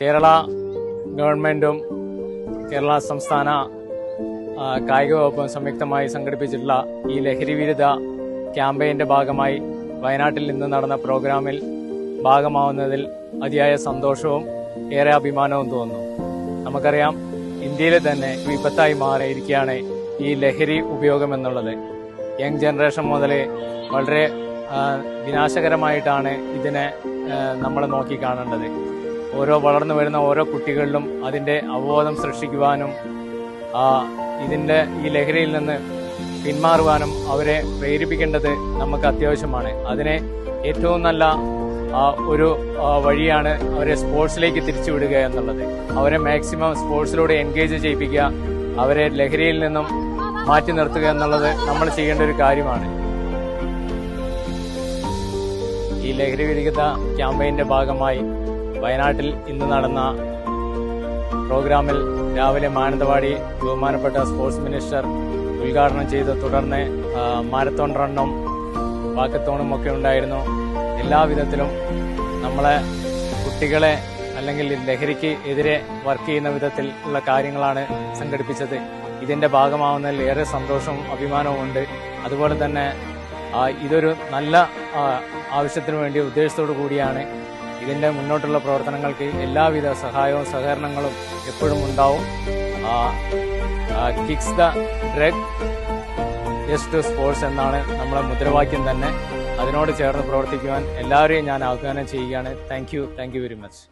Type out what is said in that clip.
കേരള ഗവൺമെന്റും കേരള സംസ്ഥാന കായിക വകുപ്പും സംയുക്തമായി സംഘടിപ്പിച്ചിട്ടുള്ള ഈ ലഹരി വിരുദ്ധ ക്യാമ്പയിന്റെ ഭാഗമായി വയനാട്ടിൽ ഇന്ന് നടന്ന പ്രോഗ്രാമിൽ ഭാഗമാവുന്നതിൽ അതിയായ സന്തോഷവും ഏറെ അഭിമാനവും തോന്നുന്നു. നമുക്കറിയാം, ഇന്ത്യയിൽ തന്നെ വിപത്തായി മാറിയിരിക്കുകയാണ് ഈ ലഹരി ഉപയോഗം എന്നുള്ളത്. യങ് ജനറേഷൻ മുതൽ വളരെ വിനാശകരമായിട്ടാണ് ഇതിനെ നമ്മൾ നോക്കിക്കാണേണ്ടത്. വളർന്നു വരുന്ന ഓരോ കുട്ടികളിലും അതിന്റെ അവബോധം സൃഷ്ടിക്കുവാനും ഈ ലഹരിയിൽ നിന്ന് പിന്മാറുവാനും അവരെ പ്രേരിപ്പിക്കേണ്ടത് നമുക്ക് അത്യാവശ്യമാണ്. അതിനെ ഏറ്റവും നല്ല ഒരു വഴിയാണ് അവരെ സ്പോർട്സിലേക്ക് തിരിച്ചുവിടുക എന്നുള്ളത്. അവരെ മാക്സിമം സ്പോർട്സിലൂടെ എൻഗേജ് ചെയ്യിപ്പിക്കുക, അവരെ ലഹരിയിൽ നിന്നും മാറ്റി നിർത്തുക എന്നുള്ളത് നമ്മൾ ചെയ്യേണ്ട ഒരു കാര്യമാണ്. ഈ ലഹരി വിരുദ്ധ ക്യാമ്പയിന്റെ ഭാഗമായി വയനാട്ടിൽ ഇന്ന് നടന്ന പ്രോഗ്രാമിൽ രാവിലെ മാനന്തവാടി ബഹുമാനപ്പെട്ട സ്പോർട്സ് മിനിസ്റ്റർ ഉദ്ഘാടനം ചെയ്ത് തുടർന്ന് മാരത്തോൺ റണ്ണും വാക്കത്തോണും ഒക്കെ ഉണ്ടായിരുന്നു. എല്ലാവിധത്തിലും നമ്മളെ കുട്ടികളെ അല്ലെങ്കിൽ ലഹരിക്ക് എതിരെ വർക്ക് ചെയ്യുന്ന വിധത്തിലുള്ള കാര്യങ്ങളാണ് സംഘടിപ്പിച്ചത്. ഇതിന്റെ ഭാഗമാവുന്നതിൽ ഏറെ സന്തോഷവും അഭിമാനവും ഉണ്ട്. അതുപോലെ തന്നെ ഇതൊരു നല്ല ആവശ്യത്തിനു വേണ്ടി ഉദ്ദേശത്തോടു കൂടിയാണ്. ഇതിന്റെ മുന്നോട്ടുള്ള പ്രവർത്തനങ്ങൾക്ക് എല്ലാവിധ സഹായവും സഹകരണങ്ങളും എപ്പോഴും ഉണ്ടാവും. Kicks the drug yes to sports എന്നാണ് നമ്മളെ മുദ്രാവാക്യം തന്നെ. അതിനോട് ചേർന്ന് പ്രവർത്തിക്കുവാൻ എല്ലാവരെയും ഞാൻ ആഹ്വാനം ചെയ്യുകയാണ്. Thank you very much.